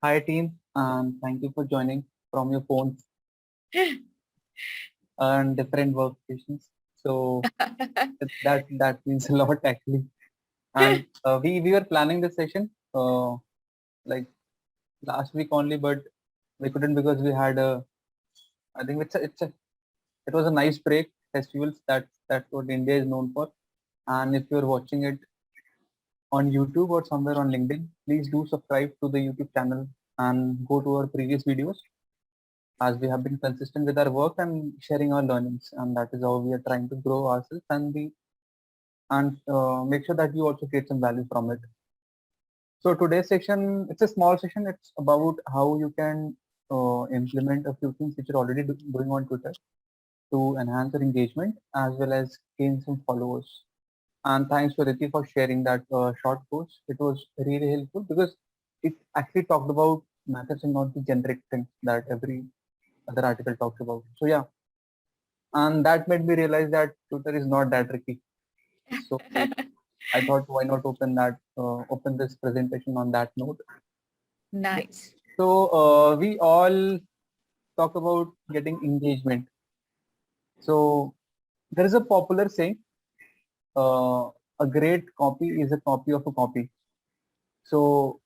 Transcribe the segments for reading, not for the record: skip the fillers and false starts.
Hi team, and thank you for joining from your phones and different workstations. So that means a lot actually. And we were planning this session like last week only, but we couldn't because we had a I think it was a nice break festivals that's what India is known for. And if you're watching it on YouTube or somewhere on LinkedIn, please do subscribe to the YouTube channel and go to our previous videos as we have been consistent with our work and sharing our learnings, and that is how we are trying to grow ourselves and make sure that you also get some value from it. So today's session, it's a small session. It's about how you can implement a few things which are already doing on Twitter to enhance your engagement as well as gain some followers. And thanks to Riti for sharing that short post. It was really helpful because it actually talked about methods and not the generic things that every other article talks about. So yeah, and that made me realize that Twitter is not that tricky. So I thought, why not open this presentation on that note. Nice. So we all talk about getting engagement. So there is a popular saying, a great copy is a copy of a copy. So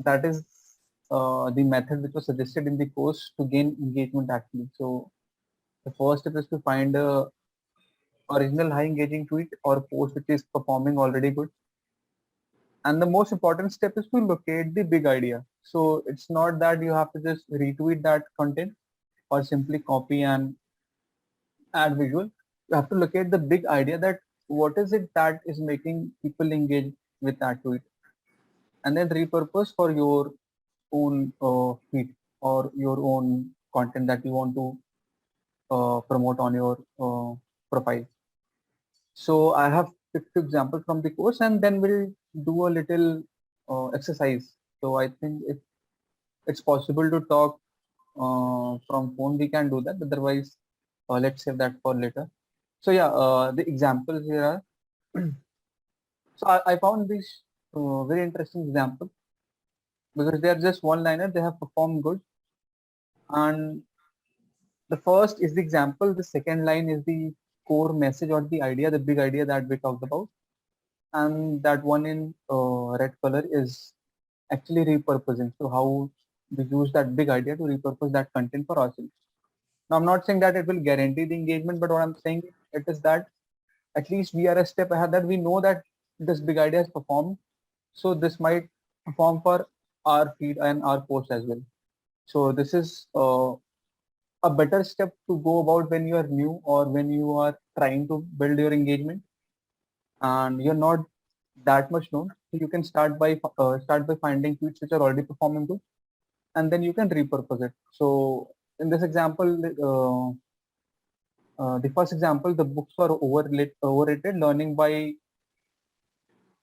that is the method which was suggested in the course to gain engagement actually. So the first step is to find a original high engaging tweet or post which is performing already good. And the most important step is to locate the big idea. So it's not that you have to just retweet that content or simply copy and add visual. You have to locate the big idea that what is it that is making people engage with that tweet, and then repurpose for your own feed or your own content that you want to promote on your profile. So I have picked examples from the course, and then we'll do a little exercise. So I think if it's possible to talk from phone, we can do that. Otherwise, let's save that for later. So yeah, the examples here are. So I found this very interesting example because they are just one-liner. They have performed good, and the first is the example. The second line is the core message or the idea, the big idea that we talked about, and that one in red color is actually repurposing. So how we use that big idea to repurpose that content for ourselves. Now I'm not saying that it will guarantee the engagement, but what I'm saying it is that at least we are a step ahead, that we know that this big idea has performed. So this might perform for our feed and our post as well. So this is a better step to go about when you are new or when you are trying to build your engagement and you're not that much known. So you can start by finding tweets which are already performing good, and then you can repurpose it. So in this example, the first example, the books were overrated. Learning by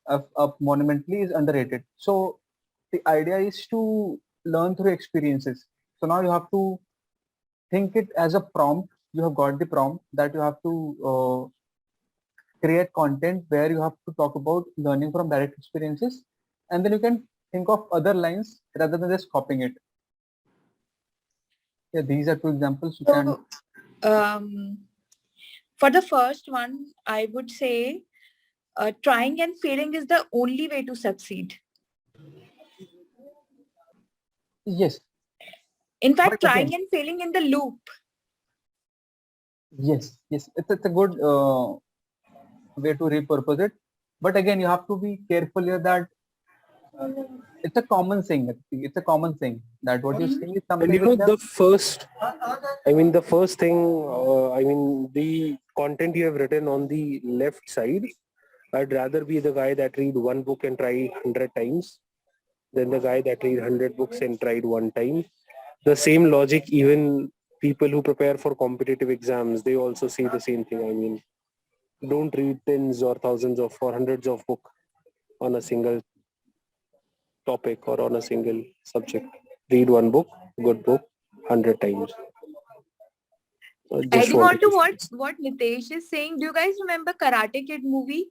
up monumentally is underrated. So the idea is to learn through experiences. So now you have to think it as a prompt. You have got the prompt that you have to create content where you have to talk about learning from direct experiences, and then you can think of other lines rather than just copying it. Yeah, these are two examples you can. For the first one, I would say trying and failing is the only way to succeed. Yes. In fact, trying and failing in the loop. Yes, it's a good way to repurpose it. But again, you have to be careful here that it's a common saying. It's a common saying that what you're saying is something. And you know, the first thing, the content you have written on the left side, I'd rather be the guy that read one book and try 100 times than the guy that read 100 books and tried one time. The same logic, even people who prepare for competitive exams, they also say the same thing. I mean, don't read tens or thousands of or hundreds of books on a single topic or on a single subject. Read one book, good book, 100 times. Adding on to what Nitesh is saying, do you guys remember Karate Kid movie?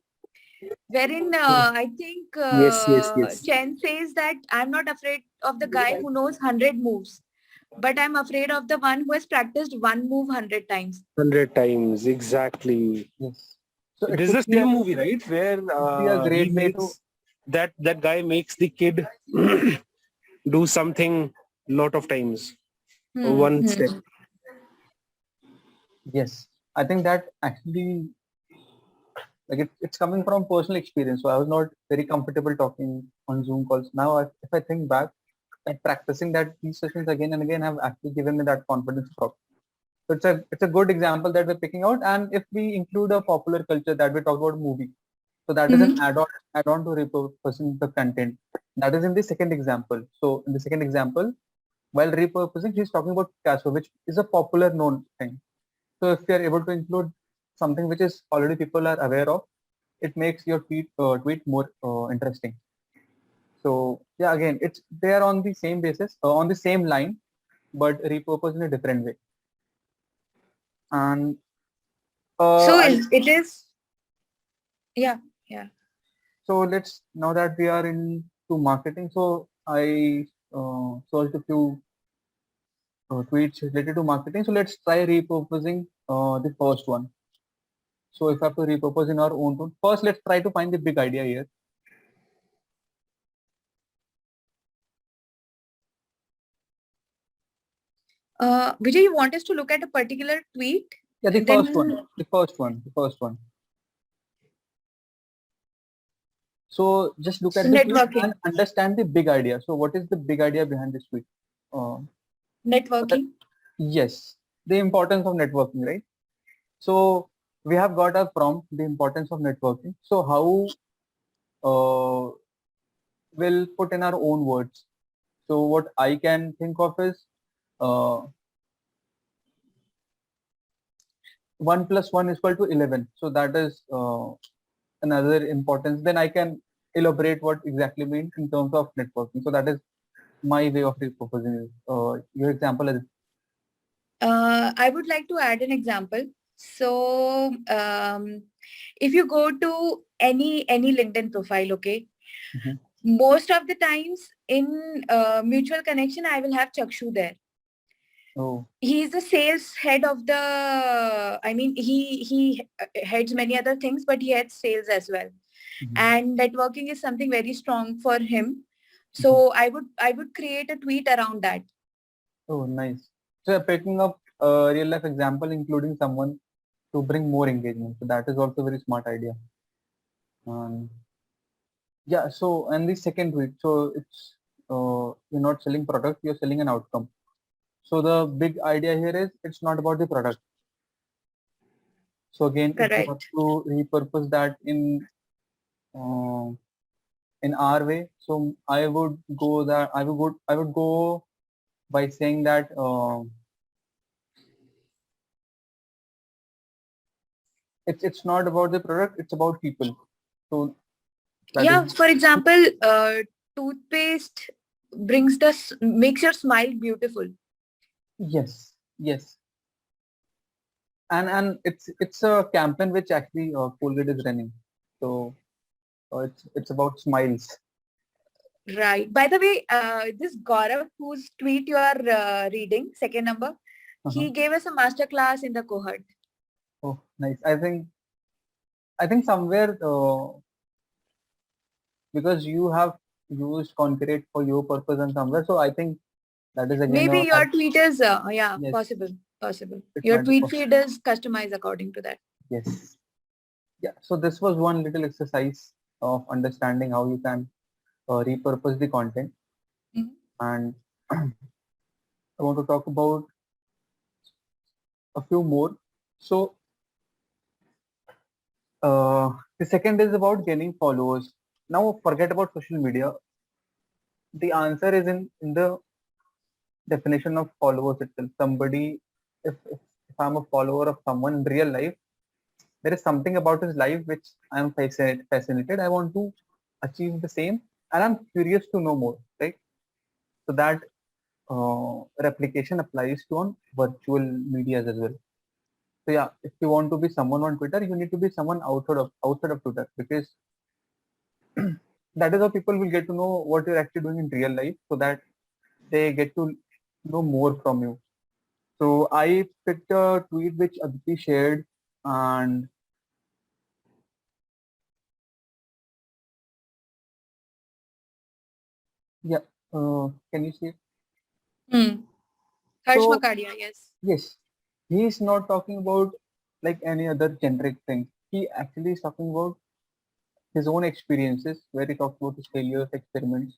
wherein I think Yes. Chen says that I'm not afraid of the guy who knows 100 moves, but I'm afraid of the one who has practiced one move 100 times. 100 times, exactly. Yes. So It is the same movie, right? Where be a he great way to makes that guy makes the kid do something lot of times, one step. Hmm. yes. I think that actually like it's coming from personal experience. So I was not very comfortable talking on Zoom calls. Now if I think back, like practicing that these sessions again and again have actually given me that confidence to talk. So it's a good example that we're picking out. And if we include a popular culture that we talk about movie, so that is an Hmm. add-on to repurposing the content. That is in the second example. So in the second example, while repurposing, he's talking about Picasso, which is a popular known thing. So if you are able to include something which is already people are aware of, it makes your tweet more interesting. So yeah, again, it's they are on the same basis, on the same line, but repurposed in a different way. And So I'll it is, yeah, yeah. so let's now that we are into marketing. So I searched a few tweets related to marketing. So let's try repurposing the first one. So if I have to repurpose in our own tone, first let's try to find the big idea here. Vijay, you want us to look at a particular tweet? Yeah, the Then first one, the first one, the first one. So just look at the tweet and networking, understand the big idea. So what is the big idea behind this tweet? Uh, networking. yes, the importance of networking, right? So we have got a prompt, the importance of networking. So how we'll put in our own words. So what I can think of is uh, 1 plus 1 is equal to 11. So that is another importance. Then I can elaborate what exactly means in terms of networking. So that is my way of proposing. Your example is I would like to add an example. So if you go to any LinkedIn profile, okay, Mhm. most of the times in mutual connection, I will have Chakshu there. Oh, He is the sales head of the. I mean, he heads many other things, but he heads sales as well. mhm, And networking is something very strong for him. mhm. So I would create a tweet around that. Oh, nice. So you're picking up a real life example, including someone to bring more engagement. So that is also a very smart idea. Um, yeah. So and the second tweet. So it's you're not selling product, you're selling an outcome. So the big idea here is it's not about the product. So again, if we have Correct. to repurpose that uh, in our way, so I would go by saying that it's not about the product, it's about people. So that is Yeah. For example, toothpaste makes your smile beautiful. yes, and it's a campaign which actually Colgate is running. So it's about smiles. Right. By the way, this Gaurav, whose tweet you are reading, second number, Uh-huh. he gave us a master class in the cohort. Oh, nice. I think somewhere because you have used Concrete for your purpose and somewhere. So I think that is again Maybe a your tweet is, yeah, yes. possible, possible. It Your might be tweet possible. feed is customized according to that. Yes. Yeah. So this was one little exercise of understanding how you can repurpose the content, Mhm. and I want to talk about a few more. So the second is about gaining followers. Now forget about social media. The answer is in the definition of followers itself. Somebody, if I'm a follower of someone in real life, there is something about his life which I am fascinated. I want to achieve the same, and I'm curious to know more. Right. So that replication applies to on virtual medias as well. So yeah, if you want to be someone on Twitter, you need to be someone outside of Twitter because that is how people will get to know what you're actually doing in real life, so that they get to know more from you. So I picked a tweet which Aditi shared, and yeah, can you see it? Hmm. Harsh So Makadia, yes. yes, he is not talking about like any other generic thing. He actually is talking about his own experiences, where he talks about his failures, experiments,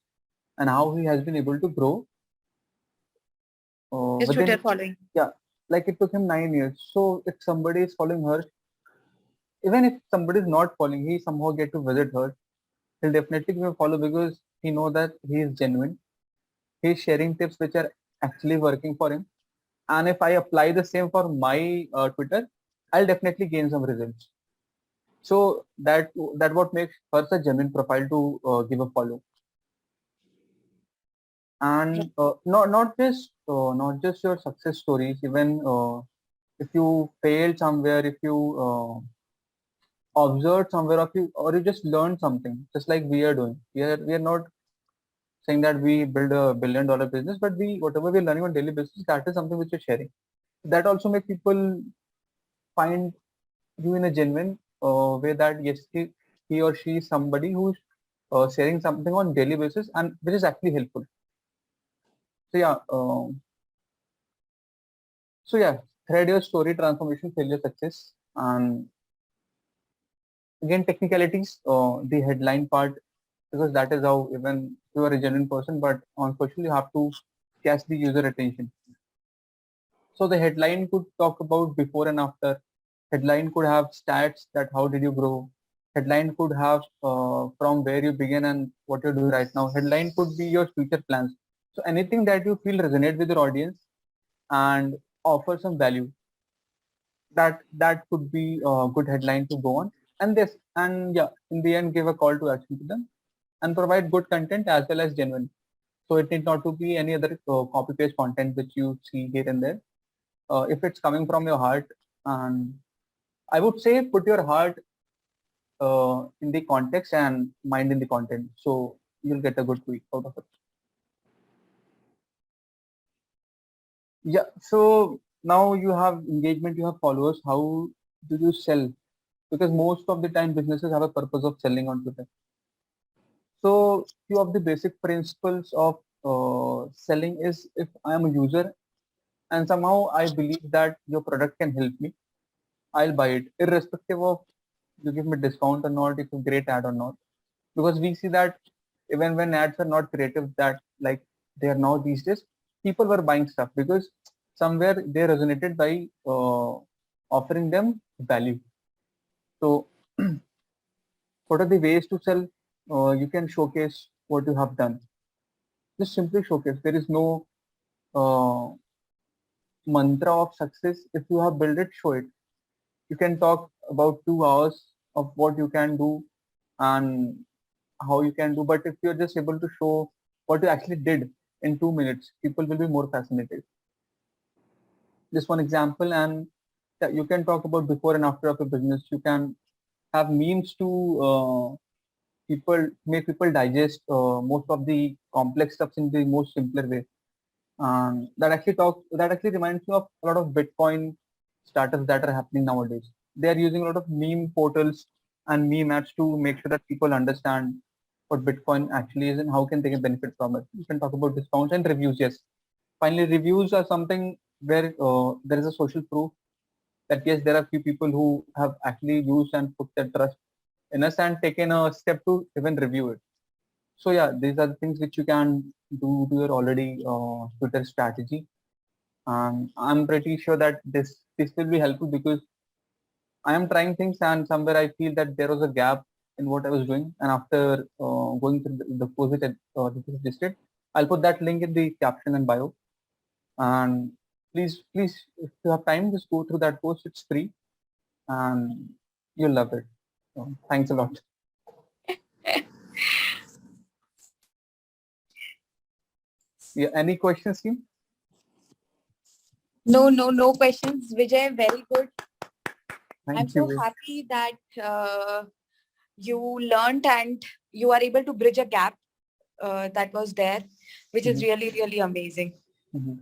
and how he has been able to grow His Twitter within, following. yeah, like it took him 9 years. So if somebody is following her, even if somebody is not following, he somehow get to visit her. He'll definitely give a follow because he know that he is genuine. He's sharing tips which are actually working for him. And if I apply the same for my Twitter, I'll definitely gain some results. So that what makes her a genuine profile to give a follow. And not just your success stories. Even if you failed somewhere, if you observed somewhere, or you just learned something, just like we are doing. We are not saying that we build $1 billion business, but we whatever we're learning on daily basis, that is something which you're sharing. That also makes people find you in a genuine way, that yes, he or she is somebody who's sharing something on daily basis and which is actually helpful. So yeah, thread your story, transformation, failure, success, and again technicalities. The headline part, because that is how, even if you are a genuine person, but on social you have to catch the user attention. So the headline could talk about before and after. Headline could have stats, that how did you grow. Headline could have from where you begin and what you're doing right now. Headline could be your future plans. So anything that you feel resonate with your audience and offer some value, that could be a good headline to go on. And yeah, in the end, give a call to action to them and provide good content as well as genuine. So it need not to be any other copy paste content which you see here and there. If it's coming from your heart, and I would say put your heart in the context and mind in the content, so you'll get a good tweet out of it. Yeah, so now you have engagement, you have followers. How do you sell? Because most of the time businesses have a purpose of selling on Twitter. So few of the basic principles of selling is, if I am a user and somehow I believe that your product can help me, I'll buy it, irrespective of you give me discount or not, if a great ad or not. Because we see that even when ads are not creative, that like they are now these days, people were buying stuff because somewhere they resonated by offering them value. So what are the ways to sell? You can showcase what you have done. Just simply showcase. There is no uh, mantra of success. If you have built it, show it. You can talk about 2 hours of what you can do and how you can do, but if you're just able to show what you actually did in 2 minutes, people will be more fascinated. Just one example, and yeah, you can talk about before and after of a business. You can have memes to people, make people digest most of the complex stuff in the most simpler way. That actually reminds me of a lot of Bitcoin startups that are happening nowadays. They are using a lot of meme portals and meme apps to make sure that people understand what Bitcoin actually is and how can they get benefit from it. You can talk about discounts and reviews. Yes, finally, reviews are something where there is a social proof that yes, there are few people who have actually used and put their trust in us and taken a step to even review it. So yeah, these are the things which you can do to your already Twitter strategy. I'm pretty sure that this will be helpful because I am trying things and somewhere I feel that there was a gap in what I was doing. And after going through the course which which is listed, I'll put that link in the caption and bio. And please, if you have time, just go through that course. It's free and you'll love it. So, thanks a lot. Yeah, any questions, team? No questions. Vijay, very good. I'm Thank so you. happy that you learned and you are able to bridge a gap that was there, which is really, really amazing. Mhm.